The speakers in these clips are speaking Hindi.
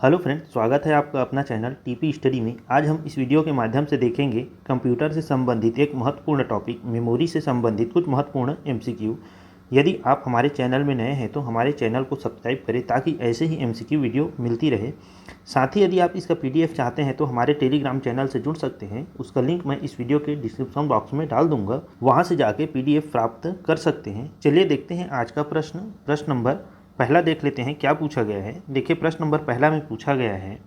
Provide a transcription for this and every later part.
हेलो फ्रेंड, स्वागत है आपका अपना चैनल टीपी स्टडी में। आज हम इस वीडियो के माध्यम से देखेंगे कंप्यूटर से संबंधित एक महत्वपूर्ण टॉपिक, मेमोरी से संबंधित कुछ महत्वपूर्ण एमसीक्यू। यदि आप हमारे चैनल में नए हैं तो हमारे चैनल को सब्सक्राइब करें ताकि ऐसे ही एमसीक्यू वीडियो मिलती रहे। साथ ही यदि आप इसका पीडीएफ चाहते हैं तो हमारे टेलीग्राम चैनल से जुड़ सकते हैं। उसका लिंक मैं इस वीडियो के डिस्क्रिप्शन बॉक्स में डाल दूंगा, वहाँ से जाके पीडीएफ प्राप्त कर सकते हैं। चलिए देखते हैं आज का प्रश्न नंबर पहला देख लेते हैं क्या पूछा गया है। देखिए, प्रश्न नंबर पहला में पूछा गया है,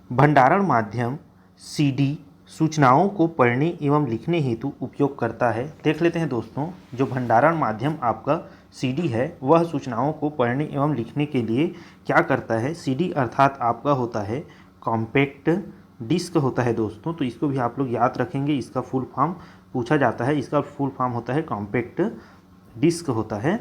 भंडारण माध्यम सीडी सूचनाओं को पढ़ने एवं लिखने हेतु उपयोग करता है। देख लेते हैं दोस्तों, जो भंडारण माध्यम आपका सीडी है वह सूचनाओं को पढ़ने एवं लिखने के लिए क्या करता है। सीडी अर्थात आपका होता है कॉम्पैक्ट डिस्क होता है दोस्तों, तो इसको भी आप लोग याद रखेंगे। इसका फुल फॉर्म पूछा जाता है, इसका फुल फॉर्म होता है कॉम्पैक्ट डिस्क होता है,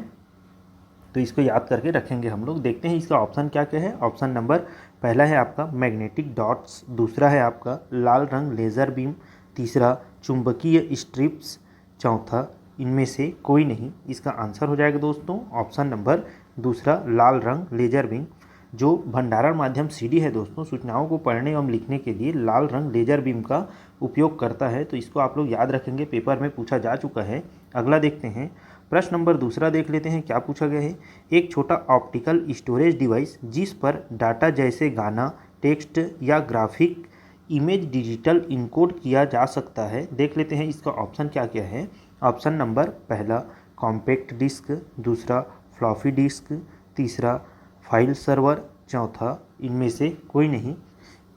तो इसको याद करके रखेंगे हम लोग। देखते हैं इसका ऑप्शन क्या क्या है। ऑप्शन नंबर पहला है आपका मैग्नेटिक डॉट्स, दूसरा है आपका लाल रंग लेज़र बीम, तीसरा चुंबकीय स्ट्रिप्स, चौथा इनमें से कोई नहीं। इसका आंसर हो जाएगा दोस्तों ऑप्शन नंबर दूसरा लाल रंग लेज़र बीम। जो भंडारण माध्यम सीडी है दोस्तों, सूचनाओं को पढ़ने एवं लिखने के लिए लाल रंग लेज़र बीम का उपयोग करता है, तो इसको आप लोग याद रखेंगे, पेपर में पूछा जा चुका है। अगला देखते हैं, प्रश्न नंबर दूसरा देख लेते हैं क्या पूछा गया है। एक छोटा ऑप्टिकल स्टोरेज डिवाइस जिस पर डाटा जैसे गाना, टेक्स्ट या ग्राफिक इमेज डिजिटल इनकोड किया जा सकता है। देख लेते हैं इसका ऑप्शन क्या क्या है। ऑप्शन नंबर पहला कॉम्पैक्ट डिस्क, दूसरा फ्लॉपी डिस्क, तीसरा फाइल सर्वर, चौथा इनमें से कोई नहीं।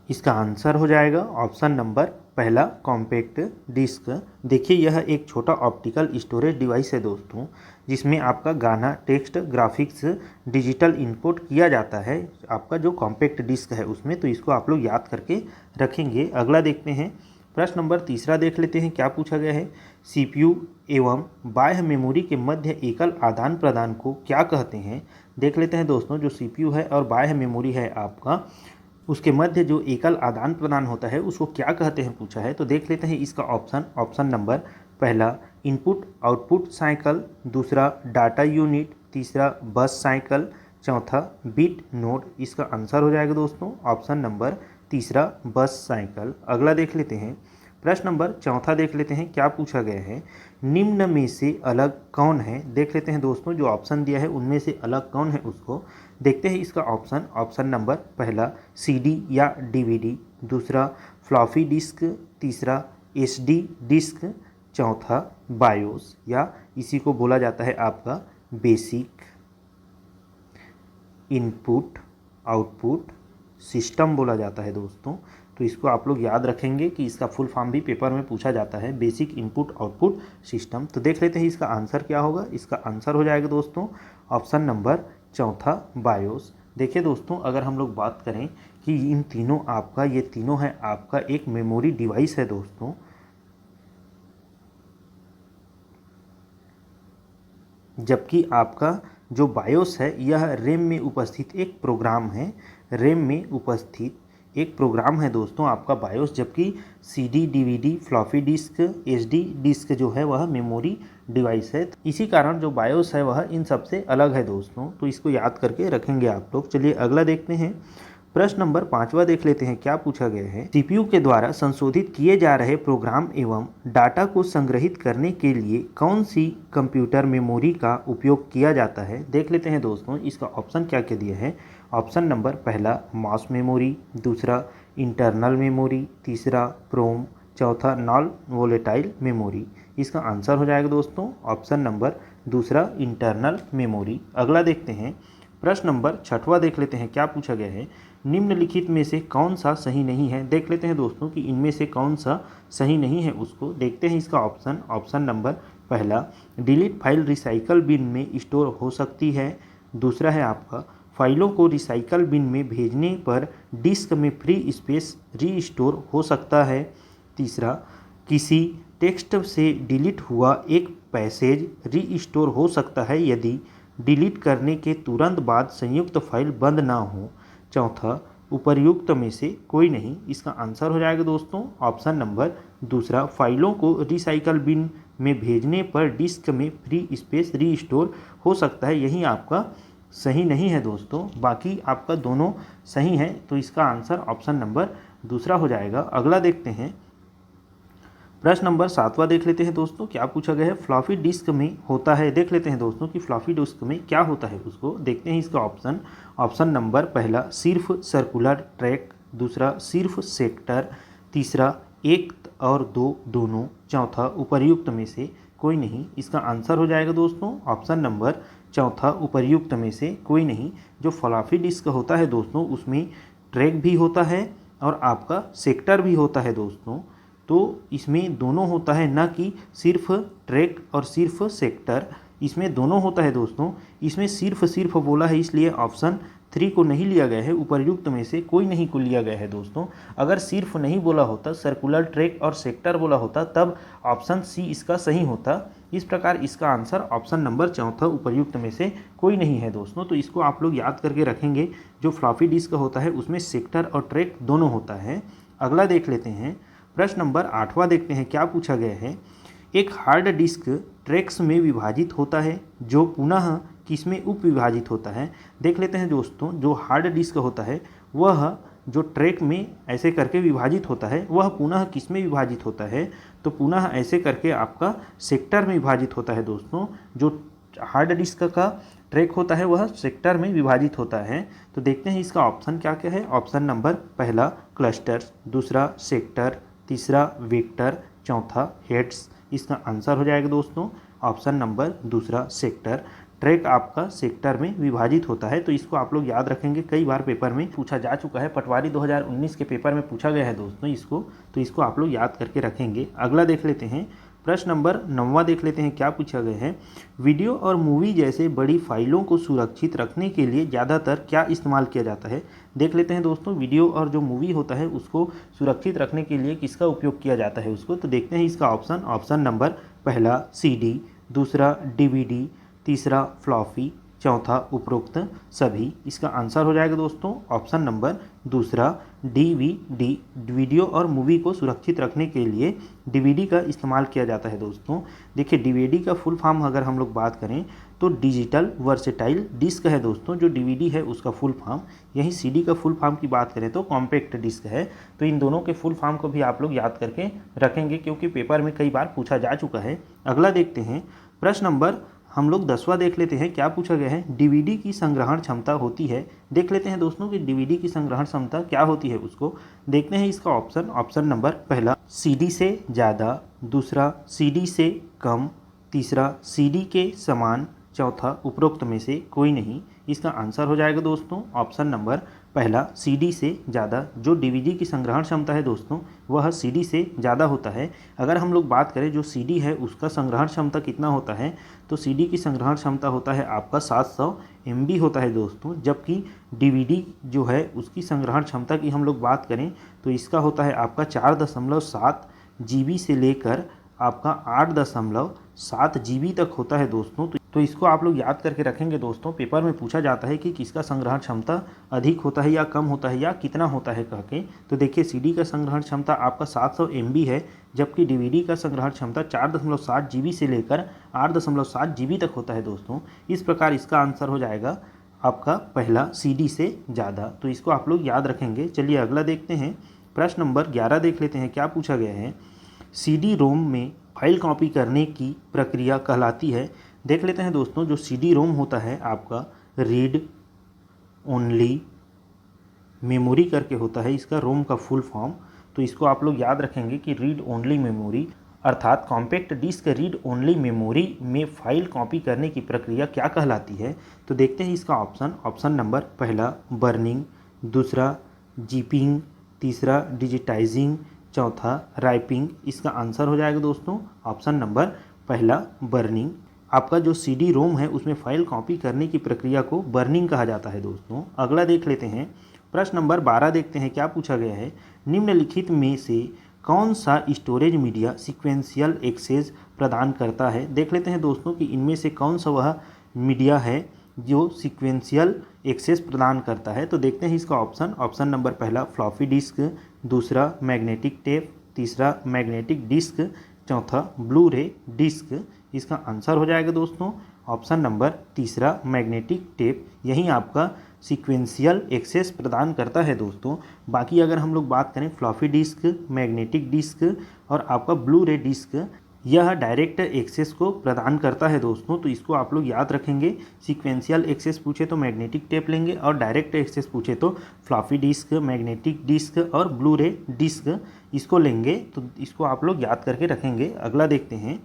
इसका आंसर हो जाएगा ऑप्शन नंबर पहला कॉम्पैक्ट डिस्क। देखिए, यह एक छोटा ऑप्टिकल स्टोरेज डिवाइस है दोस्तों, जिसमें आपका गाना, टेक्स्ट, ग्राफिक्स डिजिटल इनपुट किया जाता है आपका जो कॉम्पैक्ट डिस्क है उसमें, तो इसको आप लोग याद करके रखेंगे। अगला देखते हैं, प्रश्न नंबर तीसरा देख लेते हैं क्या पूछा गया है। सीपीयू एवं बाह्य मेमोरी के मध्य एकल आदान प्रदान को क्या कहते हैं। देख लेते हैं दोस्तों, जो सीपीयू है और बाह्य मेमोरी है आपका, उसके मध्य जो एकल आदान प्रदान होता है उसको क्या कहते हैं पूछा है। तो देख लेते हैं इसका ऑप्शन नंबर पहला इनपुट आउटपुट साइकिल, दूसरा डाटा यूनिट, तीसरा बस साइकिल, चौथा बिट नोड। इसका आंसर हो जाएगा दोस्तों ऑप्शन नंबर तीसरा बस साइकिल। अगला देख लेते हैं, प्रश्न नंबर चौथा देख लेते हैं क्या पूछा गया है। निम्न में से अलग कौन है। देख लेते हैं दोस्तों, जो ऑप्शन दिया है उनमें से अलग कौन है उसको देखते हैं। इसका ऑप्शन नंबर पहला सीडी या डीवीडी, दूसरा फ्लॉपी डिस्क, तीसरा एसडी डिस्क, चौथा बायोस या इसी को बोला जाता है आपका बेसिक इनपुट आउटपुट सिस्टम बोला जाता है दोस्तों। तो इसको आप लोग याद रखेंगे कि इसका फुल फॉर्म भी पेपर में पूछा जाता है, बेसिक इनपुट आउटपुट सिस्टम। तो देख लेते हैं इसका आंसर क्या होगा। इसका आंसर हो जाएगा दोस्तों ऑप्शन नंबर चौथा बायोस। देखिए दोस्तों, अगर हम लोग बात करें कि इन तीनों आपका, ये तीनों है आपका एक मेमोरी डिवाइस है दोस्तों, जबकि आपका जो बायोस है यह रैम में उपस्थित एक प्रोग्राम है। रैम में उपस्थित एक प्रोग्राम है दोस्तों आपका बायोस, जबकि CD, DVD, floppy disk, SD disk जो है वह मेमोरी डिवाइस है। इसी कारण जो बायोस है वह इन सबसे अलग है दोस्तों, तो इसको याद करके रखेंगे आप लोग। चलिए अगला देखते हैं, प्रश्न नंबर पाँचवा देख लेते हैं क्या पूछा गया है। सीपीयू के द्वारा संशोधित किए जा रहे प्रोग्राम एवं डाटा को संग्रहित करने के लिए कौन सी कंप्यूटर मेमोरी का उपयोग किया जाता है। देख लेते हैं दोस्तों, इसका ऑप्शन क्या क्या दिया है। ऑप्शन नंबर पहला मॉस मेमोरी, दूसरा इंटरनल मेमोरी, तीसरा प्रोम, चौथा नॉन वोलेटाइल मेमोरी। इसका आंसर हो जाएगा दोस्तों ऑप्शन नंबर दूसरा इंटरनल मेमोरी। अगला देखते हैं, प्रश्न नंबर छठवां देख लेते हैं क्या पूछा गया है। निम्नलिखित में से कौन सा सही नहीं है। देख लेते हैं दोस्तों कि इनमें से कौन सा सही नहीं है उसको देखते हैं। इसका ऑप्शन नंबर पहला डिलीट फाइल रिसाइकल बिन में स्टोर हो सकती है, दूसरा है आपका फाइलों को रिसाइकल बिन में भेजने पर डिस्क में फ्री स्पेस रीस्टोर हो सकता है, तीसरा किसी टेक्स्ट से डिलीट हुआ एक पैसेज रीस्टोर हो सकता है यदि डिलीट करने के तुरंत बाद संयुक्त फाइल बंद ना हो, चौथा उपर्युक्त में से कोई नहीं। इसका आंसर हो जाएगा दोस्तों ऑप्शन नंबर दूसरा फाइलों को रिसाइकल बिन में भेजने पर डिस्क में फ्री स्पेस रीस्टोर हो सकता है, यही आपका सही नहीं है दोस्तों, बाकी आपका दोनों सही है। तो इसका आंसर ऑप्शन नंबर दूसरा हो जाएगा। अगला देखते हैं, प्रश्न नंबर 7वां देख लेते हैं दोस्तों। क्या पूछा गया है, फ्लॉपी डिस्क में होता है। देख लेते हैं दोस्तों कि फ्लॉपी डिस्क में क्या होता है, उसको देखते हैं। इसका ऑप्शन नंबर पहला सिर्फ सर्कुलर ट्रैक, दूसरा सिर्फ सेक्टर, तीसरा 1 और 2 दोनों, चौथा उपर्युक्त में से कोई नहीं। इसका आंसर हो जाएगा दोस्तों ऑप्शन नंबर चौथा, उपर्युक्त में से कोई नहीं। जो फ्लॉपी डिस्क होता है दोस्तों, उसमें ट्रैक भी होता है और आपका सेक्टर भी होता है दोस्तों। तो इसमें दोनों होता है, ना कि सिर्फ ट्रैक और सिर्फ सेक्टर, इसमें दोनों होता है दोस्तों। इसमें सिर्फ बोला है, इसलिए ऑप्शन 3 को नहीं लिया गया है। उपर्युक्त में से कोई नहीं को लिया गया है दोस्तों। अगर सिर्फ नहीं बोला होता, सर्कुलर ट्रैक और सेक्टर बोला होता, तब ऑप्शन सी इसका सही होता। इस प्रकार इसका आंसर ऑप्शन नंबर चौथा, उपर्युक्त में से कोई नहीं है दोस्तों। तो इसको आप लोग याद करके रखेंगे। जो फ्लॉपी डिस्क होता है उसमें सेक्टर और ट्रैक दोनों होता है। अगला देख लेते हैं, प्रश्न नंबर 8वां देखते हैं। क्या पूछा गया है, एक हार्ड डिस्क ट्रैक्स में विभाजित होता है, जो पुनः किसमें उप विभाजित होता है। देख लेते हैं दोस्तों, जो हार्ड डिस्क होता है वह जो ट्रैक में ऐसे करके विभाजित होता है, वह पुनः किस में विभाजित होता है। तो पुनः ऐसे करके आपका सेक्टर में विभाजित होता है दोस्तों। जो हार्ड डिस्क का ट्रैक होता है वह सेक्टर में विभाजित होता है। तो देखते हैं इसका ऑप्शन क्या क्या है। ऑप्शन नंबर पहला क्लस्टर, दूसरा सेक्टर, तीसरा वेक्टर, चौथा हेड्स। इसका आंसर हो जाएगा दोस्तों ऑप्शन नंबर दूसरा सेक्टर। ट्रैक आपका सेक्टर में विभाजित होता है। तो इसको आप लोग याद रखेंगे, कई बार पेपर में पूछा जा चुका है। पटवारी 2019 के पेपर में पूछा गया है दोस्तों इसको, तो इसको आप लोग याद करके रखेंगे। अगला देख लेते हैं, प्रश्न नंबर 9वां देख लेते हैं। क्या पूछा गया है, वीडियो और मूवी जैसे बड़ी फाइलों को सुरक्षित रखने के लिए ज़्यादातर क्या इस्तेमाल किया जाता है। देख लेते हैं दोस्तों, वीडियो और जो मूवी होता है उसको सुरक्षित रखने के लिए किसका उपयोग किया जाता है उसको। तो देखते हैं इसका ऑप्शन नंबर पहला सीडी, दूसरा डीवीडी, तीसरा फ्लॉपी, चौथा उपरोक्त सभी। इसका आंसर हो जाएगा दोस्तों ऑप्शन नंबर दूसरा डीवीडी। वीडियो और मूवी को सुरक्षित रखने के लिए डीवीडी का इस्तेमाल किया जाता है दोस्तों। देखिए डीवीडी का फुल फॉर्म अगर हम लोग बात करें तो डिजिटल वर्सेटाइल डिस्क है दोस्तों। जो डीवीडी है उसका फुल फॉर्म, यही सीडी का फुल फॉर्म की बात करें तो कॉम्पैक्ट डिस्क है। तो इन दोनों के फुल फॉर्म को भी आप लोग याद करके रखेंगे, क्योंकि पेपर में कई बार पूछा जा चुका है। अगला देखते हैं, प्रश्न नंबर हम लोग 10वां देख लेते हैं। क्या पूछा गया है, डीवीडी की संग्रहण क्षमता होती है। देख लेते हैं दोस्तों कि डीवीडी की संग्रहण क्षमता क्या होती है उसको। देखते हैं इसका ऑप्शन नंबर पहला सीडी से ज़्यादा, दूसरा सीडी से कम, तीसरा सीडी के समान, चौथा उपरोक्त में से कोई नहीं। इसका आंसर हो जाएगा दोस्तों ऑप्शन नंबर पहला सीडी से ज़्यादा। जो डीवीडी की संग्रहण क्षमता है दोस्तों वह सीडी से ज़्यादा होता है। अगर हम लोग बात करें जो सीडी है उसका संग्रहण क्षमता कितना होता है, तो सीडी की संग्रहण क्षमता होता है आपका 700 MB होता है दोस्तों। जबकि डीवीडी जो है उसकी संग्रहण क्षमता की हम लोग बात करें तो इसका होता है आपका 4.7 GB से लेकर आपका 8.7 GB तक होता है दोस्तों। तो इसको आप लोग याद करके रखेंगे दोस्तों। पेपर में पूछा जाता है कि किसका संग्रहण क्षमता अधिक होता है या कम होता है या कितना होता है कह के। तो देखिए सीडी का संग्रहण क्षमता आपका 700 MB है, जबकि डीवीडी का संग्रहण क्षमता 4.7 GB से लेकर 8.7 GB तक होता है दोस्तों। इस प्रकार इसका आंसर हो जाएगा आपका पहला सीडी से ज़्यादा। तो इसको आप लोग याद रखेंगे। चलिए अगला देखते हैं, प्रश्न नंबर 11 देख लेते हैं। क्या पूछा गया है, सीडी रोम में फाइल कॉपी करने की प्रक्रिया कहलाती है। देख लेते हैं दोस्तों, जो सीडी रोम होता है आपका रीड ओनली मेमोरी करके होता है, इसका रोम का फुल फॉर्म। तो इसको आप लोग याद रखेंगे कि रीड ओनली मेमोरी अर्थात compact disk read only memory में फाइल कॉपी करने की प्रक्रिया क्या कहलाती है। तो देखते हैं इसका ऑप्शन नंबर पहला बर्निंग, दूसरा जीपिंग, तीसरा डिजिटाइजिंग, चौथा राइपिंग। इसका आंसर हो जाएगा दोस्तों ऑप्शन नंबर पहला बर्निंग। आपका जो सीडी रोम है उसमें फाइल कॉपी करने की प्रक्रिया को बर्निंग कहा जाता है दोस्तों। अगला देख लेते हैं, प्रश्न नंबर 12 देखते हैं। क्या पूछा गया है, निम्नलिखित में से कौन सा स्टोरेज मीडिया सीक्वेंशियल एक्सेस प्रदान करता है। देख लेते हैं दोस्तों कि इनमें से कौन सा वह मीडिया है जो सीक्वेंशियल एक्सेस प्रदान करता है। तो देखते हैं इसका ऑप्शन नंबर पहला फ्लॉपी डिस्क, दूसरा मैग्नेटिक टेप, तीसरा मैग्नेटिक डिस्क, चौथा ब्लू रे डिस्क। इसका आंसर हो जाएगा दोस्तों ऑप्शन नंबर तीसरा मैग्नेटिक टेप यही आपका सीक्वेंशियल एक्सेस प्रदान करता है दोस्तों। बाकी अगर हम लोग बात करें फ्लॉपी डिस्क, मैग्नेटिक डिस्क और आपका ब्लू रे डिस्क, यह डायरेक्ट एक्सेस को प्रदान करता है दोस्तों। तो इसको आप लोग याद रखेंगे। सीक्वेंशियल एक्सेस पूछे तो मैग्नेटिक टेप लेंगे और डायरेक्ट एक्सेस पूछे तो फ्लॉपी डिस्क, मैग्नेटिक डिस्क और ब्लू रे डिस्क इसको लेंगे। तो इसको आप लोग याद करके रखेंगे। अगला देखते हैं,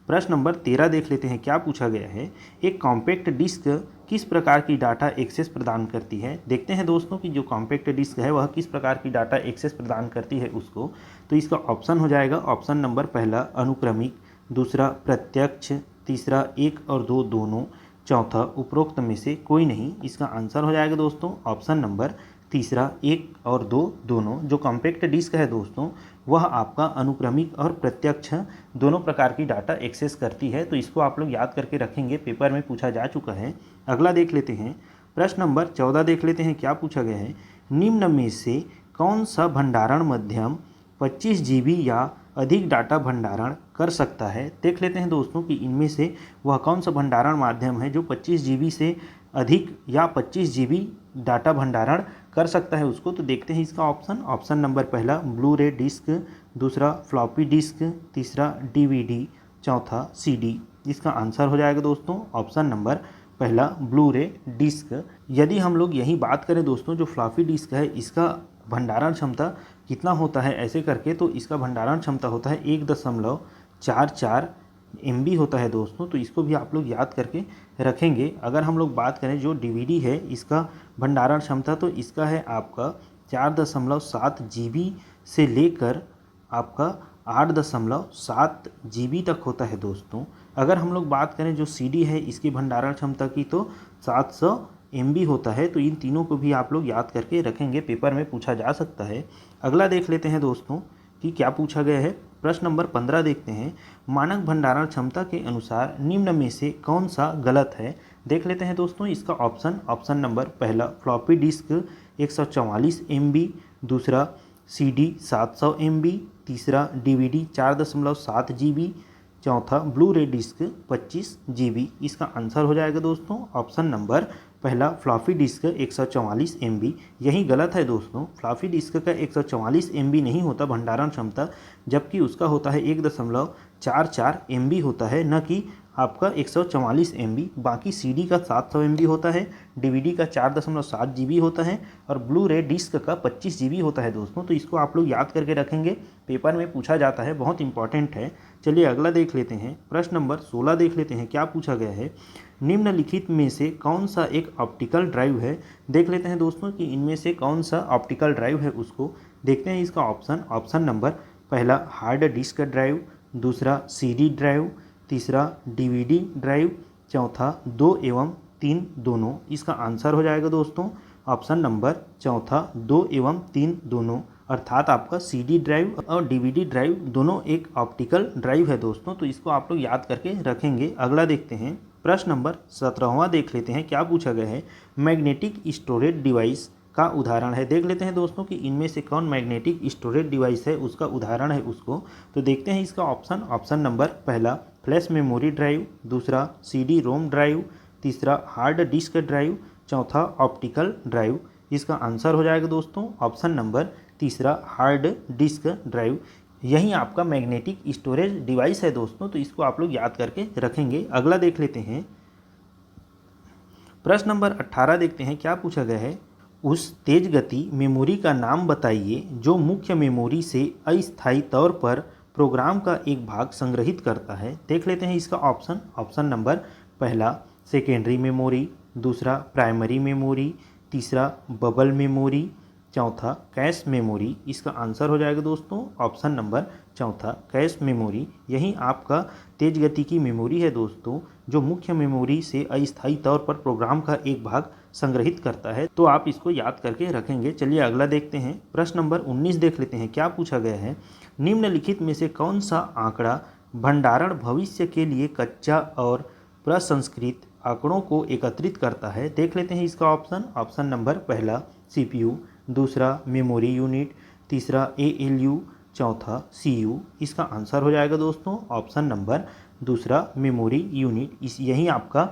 प्रश्न नंबर 13 देख लेते हैं क्या पूछा गया है। एक कॉम्पैक्ट डिस्क किस प्रकार की डाटा एक्सेस प्रदान करती है। देखते हैं दोस्तों कि जो कॉम्पैक्ट डिस्क है वह किस प्रकार की डाटा एक्सेस प्रदान करती है उसको। तो इसका ऑप्शन हो जाएगा ऑप्शन नंबर पहला अनुक्रमिक, दूसरा प्रत्यक्ष, तीसरा 1 और 2 दोनों, चौथा उपरोक्त में से कोई नहीं। इसका आंसर हो जाएगा दोस्तों ऑप्शन नंबर तीसरा 1 और 2 दोनों। जो कॉम्पैक्ट डिस्क है दोस्तों वह आपका अनुक्रमिक और प्रत्यक्ष दोनों प्रकार की डाटा एक्सेस करती है। तो इसको आप लोग याद करके रखेंगे, पेपर में पूछा जा चुका है। अगला देख लेते हैं, प्रश्न नंबर 14 देख लेते हैं क्या पूछा गया है। निम्न में से कौन सा भंडारण माध्यम 25 GB या अधिक डाटा भंडारण कर सकता है। देख लेते हैं दोस्तों कि इनमें से वह कौन सा भंडारण माध्यम है जो 25 GB से अधिक या 25 GB डाटा भंडारण कर सकता है उसको। तो देखते हैं इसका ऑप्शन नंबर पहला ब्लू रे डिस्क, दूसरा फ्लॉपी डिस्क, तीसरा DVD, चौथा CD। इसका आंसर हो जाएगा दोस्तों ऑप्शन नंबर पहला ब्लू रे डिस्क। यदि हम लोग यही बात करें दोस्तों, जो फ्लॉपी डिस्क है इसका भंडारण क्षमता कितना होता है ऐसे करके, तो इसका भंडारण क्षमता होता है 1.44 MB होता है दोस्तों। तो इसको भी आप लोग याद करके रखेंगे। अगर हम लोग बात करें जो DVD है इसका भंडारण क्षमता, तो इसका है आपका 4.7 GB से लेकर आपका 8.7 GB तक होता है दोस्तों। अगर हम लोग बात करें जो CD है इसकी भंडारण क्षमता की, तो 700 MB होता है। तो इन तीनों को भी आप लोग याद करके रखेंगे, पेपर में पूछा जा सकता है। अगला देख लेते हैं दोस्तों कि क्या पूछा गया है। प्रश्न नंबर 15 देखते हैं, मानक भंडारण क्षमता के अनुसार निम्न में से कौन सा गलत है। देख लेते हैं दोस्तों इसका ऑप्शन नंबर पहला फ्लॉपी डिस्क 144 MB, दूसरा CD 700 MB, तीसरा DVD 4.7 GB, चौथा ब्लू रे डिस्क 25 GB। इसका आंसर हो जाएगा दोस्तों ऑप्शन नंबर पहला फ्लॉपी डिस्क 144 MB। यही गलत है दोस्तों। फ्लॉपी डिस्क का 144 MB नहीं होता भंडारण क्षमता, जबकि उसका होता है 1.44 MB होता है, न कि आपका 144 MB। बाकी CD का 700 MB होता है, DVD का 4.7 GB होता है और ब्लू रे डिस्क का 25 GB होता है दोस्तों। तो इसको आप लोग याद करके रखेंगे, पेपर में पूछा जाता है, बहुत इंपॉर्टेंट है। चलिए अगला देख लेते हैं, प्रश्न नंबर 16 देख लेते हैं क्या पूछा गया है। निम्नलिखित में से कौन सा एक ऑप्टिकल ड्राइव है। देख लेते हैं दोस्तों कि इनमें से कौन सा ऑप्टिकल ड्राइव है उसको। देखते हैं इसका ऑप्शन नंबर पहला हार्ड डिस्क ड्राइव, दूसरा CD ड्राइव, तीसरा DVD ड्राइव, चौथा 2 एवं 3 दोनों। इसका आंसर हो जाएगा दोस्तों ऑप्शन नंबर चौथा 2 एवं 3 दोनों, अर्थात आपका CD ड्राइव और DVD ड्राइव दोनों एक ऑप्टिकल ड्राइव है दोस्तों। तो इसको आप लोग याद करके रखेंगे। अगला देखते हैं, प्रश्न नंबर 17वां देख लेते हैं क्या पूछा गया है। मैग्नेटिक स्टोरेज डिवाइस का उदाहरण है। देख लेते हैं दोस्तों कि इनमें से कौन मैग्नेटिक स्टोरेज डिवाइस है उसका उदाहरण है उसको। तो देखते हैं इसका ऑप्शन नंबर पहला फ्लैश मेमोरी ड्राइव, दूसरा CD रोम ड्राइव, तीसरा हार्ड डिस्क ड्राइव, चौथा ऑप्टिकल ड्राइव। इसका आंसर हो जाएगा दोस्तों ऑप्शन नंबर तीसरा हार्ड डिस्क ड्राइव। यही आपका मैग्नेटिक स्टोरेज डिवाइस है दोस्तों। तो इसको आप लोग याद करके रखेंगे। अगला देख लेते हैं, प्रश्न नंबर 18 देखते हैं क्या पूछा गया है। उस तेज गति मेमोरी का नाम बताइए जो मुख्य मेमोरी से अस्थायी तौर पर प्रोग्राम का एक भाग संग्रहित करता है। देख लेते हैं इसका ऑप्शन नंबर पहला सेकेंडरी मेमोरी, दूसरा प्राइमरी मेमोरी, तीसरा बबल मेमोरी, चौथा कैश मेमोरी। इसका आंसर हो जाएगा दोस्तों ऑप्शन नंबर चौथा कैश मेमोरी। यही आपका तेज गति की मेमोरी है दोस्तों, जो मुख्य मेमोरी से अस्थायी तौर पर प्रोग्राम का एक भाग संग्रहित करता है। तो आप इसको याद करके रखेंगे। चलिए अगला देखते हैं, प्रश्न नंबर 19 देख लेते हैं क्या पूछा गया है। निम्नलिखित में से कौन सा आंकड़ा भंडारण भविष्य के लिए कच्चा और प्रसंस्कृत आंकड़ों को एकत्रित करता है। देख लेते हैं इसका ऑप्शन नंबर पहला CPU, दूसरा मेमोरी यूनिट, तीसरा ALU, चौथा CU। इसका आंसर हो जाएगा दोस्तों ऑप्शन नंबर दूसरा मेमोरी यूनिट। यही आपका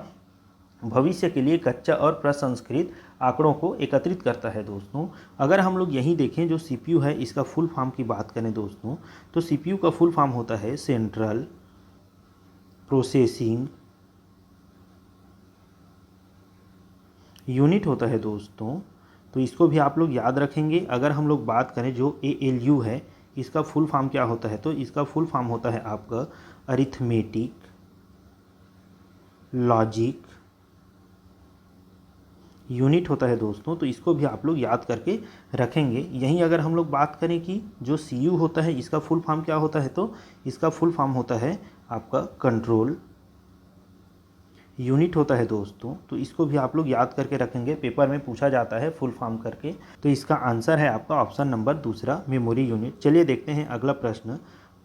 भविष्य के लिए कच्चा और प्रसंस्कृत आंकड़ों को एकत्रित करता है दोस्तों। अगर हम लोग यहीं देखें जो सीपीयू है इसका फुल फॉर्म की बात करें दोस्तों, तो सीपीयू का फुल फॉर्म होता है सेंट्रल प्रोसेसिंग यूनिट होता है दोस्तों। तो इसको भी आप लोग याद रखेंगे। अगर हम लोग बात करें जो ALU है इसका फुल फॉर्म क्या होता है, तो इसका फुल फॉर्म होता है आपका अरिथमेटिक लॉजिक यूनिट होता है दोस्तों। तो इसको भी आप लोग याद करके रखेंगे। यहीं अगर हम लोग बात करें कि जो CU होता है इसका फुल फॉर्म क्या होता है, तो इसका फुल फॉर्म होता है आपका कंट्रोल यूनिट होता है दोस्तों। तो इसको भी आप लोग याद करके रखेंगे, पेपर में पूछा जाता है फुल फॉर्म करके। तो इसका आंसर है आपका ऑप्शन नंबर दूसरा मेमोरी यूनिट। चलिए देखते हैं अगला प्रश्न।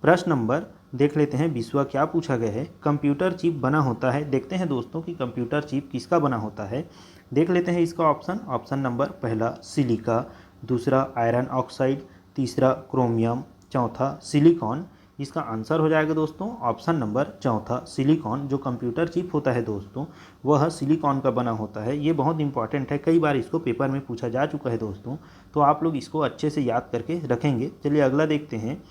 प्रश्न नंबर देख लेते हैं 20वां क्या पूछा गया है। कंप्यूटर चिप बना होता है, देखते हैं दोस्तों कि कंप्यूटर चिप किसका बना होता है। देख लेते हैं इसका ऑप्शन नंबर पहला सिलिका, दूसरा आयरन ऑक्साइड, तीसरा क्रोमियम, चौथा सिलिकॉन। इसका आंसर हो जाएगा दोस्तों ऑप्शन नंबर चौथा सिलिकॉन। जो कंप्यूटर चिप होता है दोस्तों वह सिलिकॉन का बना होता है। ये बहुत इंपॉर्टेंट है, कई बार इसको पेपर में पूछा जा चुका है दोस्तों, तो आप लोग इसको अच्छे से याद करके रखेंगे। चलिए अगला देखते हैं।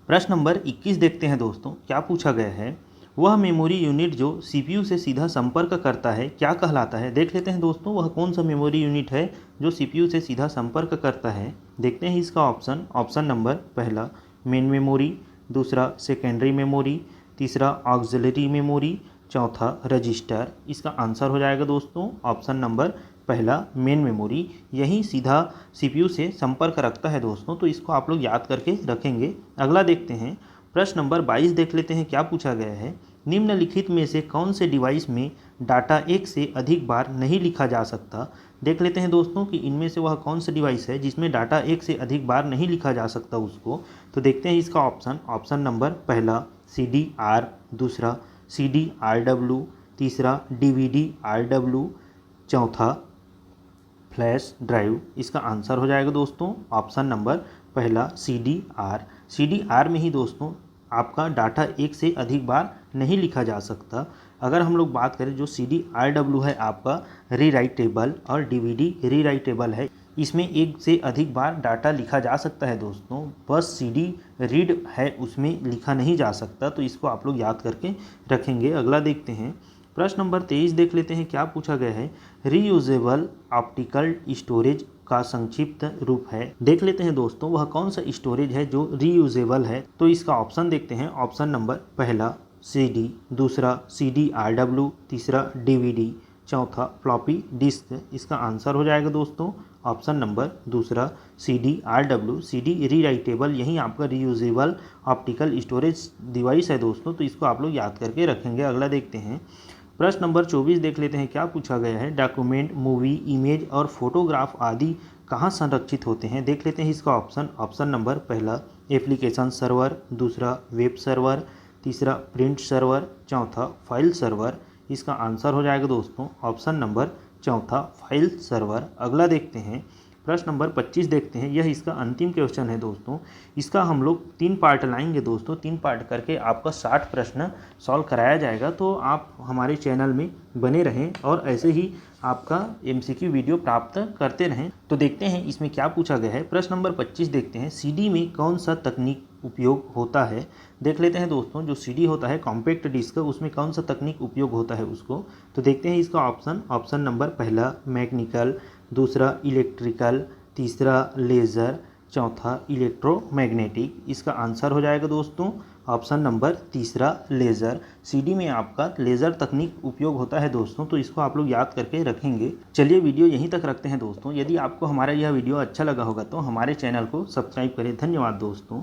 प्रश्न नंबर 21 देखते हैं दोस्तों क्या पूछा गया है। वह मेमोरी यूनिट जो CPU से सीधा संपर्क करता है क्या कहलाता है। देख लेते हैं दोस्तों वह कौन सा मेमोरी यूनिट है जो CPU से सीधा संपर्क करता है। देखते हैं इसका ऑप्शन नंबर पहला मेन मेमोरी, दूसरा सेकेंडरी मेमोरी, तीसरा ऑक्सिलरी मेमोरी, चौथा रजिस्टर। इसका आंसर हो जाएगा दोस्तों ऑप्शन नंबर पहला मेन मेमोरी। यही सीधा CPU से संपर्क रखता है दोस्तों। तो इसको आप लोग याद करके रखेंगे। अगला देखते हैं। प्रश्न नंबर 22 देख लेते हैं क्या पूछा गया है। निम्नलिखित में से कौन से डिवाइस में डाटा एक से अधिक बार नहीं लिखा जा सकता। देख लेते हैं दोस्तों कि इनमें से वह कौन सा डिवाइस है जिसमें डाटा एक से अधिक बार नहीं लिखा जा सकता उसको। तो देखते हैं इसका ऑप्शन नंबर पहला CDR, दूसरा CDRW, तीसरा DVD-RW, चौथा फ्लैश ड्राइव। इसका आंसर हो जाएगा दोस्तों ऑप्शन नंबर पहला CDR में ही दोस्तों आपका डाटा एक से अधिक बार नहीं लिखा जा सकता। अगर हम लोग बात करें जो CDRW है आपका रीराइटेबल और DVD रीराइटेबल है, इसमें एक से अधिक बार डाटा लिखा जा सकता है दोस्तों। बस CD रीड है उसमें लिखा नहीं जा सकता। तो इसको आप लोग याद करके रखेंगे। अगला देखते हैं। प्रश्न नंबर 23 देख लेते हैं क्या पूछा गया है। रीयूजेबल ऑप्टिकल स्टोरेज का संक्षिप्त रूप है। देख लेते हैं दोस्तों वह कौन सा स्टोरेज है जो रीयूजेबल है। तो इसका ऑप्शन देखते हैं। ऑप्शन नंबर पहला CD, दूसरा CDRW, तीसरा DVD, चौथा फ्लॉपी डिस्क। इसका आंसर हो जाएगा दोस्तों ऑप्शन नंबर दूसरा CDRW। CD रीराइटेबल यही आपका रीयूजेबल ऑप्टिकल स्टोरेज डिवाइस है दोस्तों। तो इसको आप लोग याद करके रखेंगे। अगला देखते हैं। प्रश्न नंबर 24 देख लेते हैं क्या पूछा गया है। डॉक्यूमेंट, मूवी, इमेज और फोटोग्राफ आदि कहाँ संरक्षित होते हैं। देख लेते हैं इसका ऑप्शन नंबर पहला एप्लीकेशन सर्वर, दूसरा वेब सर्वर, तीसरा प्रिंट सर्वर, चौथा फाइल सर्वर। इसका आंसर हो जाएगा दोस्तों ऑप्शन नंबर चौथा फाइल सर्वर। अगला देखते हैं। प्रश्न नंबर 25 देखते हैं। यह इसका अंतिम क्वेश्चन है दोस्तों। इसका हम लोग 3 पार्ट लाएंगे दोस्तों। 3 पार्ट करके आपका 60 प्रश्न सॉल्व कराया जाएगा। तो आप हमारे चैनल में बने रहें और ऐसे ही आपका MCQ वीडियो प्राप्त करते रहें। तो देखते हैं इसमें क्या पूछा गया है। प्रश्न नंबर 25 देखते हैं। CD में कौन सा तकनीक उपयोग होता है। देख लेते हैं दोस्तों जो CD होता है कॉम्पैक्ट डिस्क, उसमें कौन सा तकनीक उपयोग होता है उसको। तो देखते हैं इसका ऑप्शन नंबर पहला मैकेनिकल, दूसरा इलेक्ट्रिकल, तीसरा लेज़र, चौथा इलेक्ट्रोमैग्नेटिक। इसका आंसर हो जाएगा दोस्तों ऑप्शन नंबर तीसरा लेज़र। CD में आपका लेज़र तकनीक उपयोग होता है दोस्तों। तो इसको आप लोग याद करके रखेंगे। चलिए वीडियो यहीं तक रखते हैं दोस्तों। यदि आपको हमारा यह वीडियो अच्छा लगा होगा तो हमारे चैनल को सब्सक्राइब करें। धन्यवाद दोस्तों।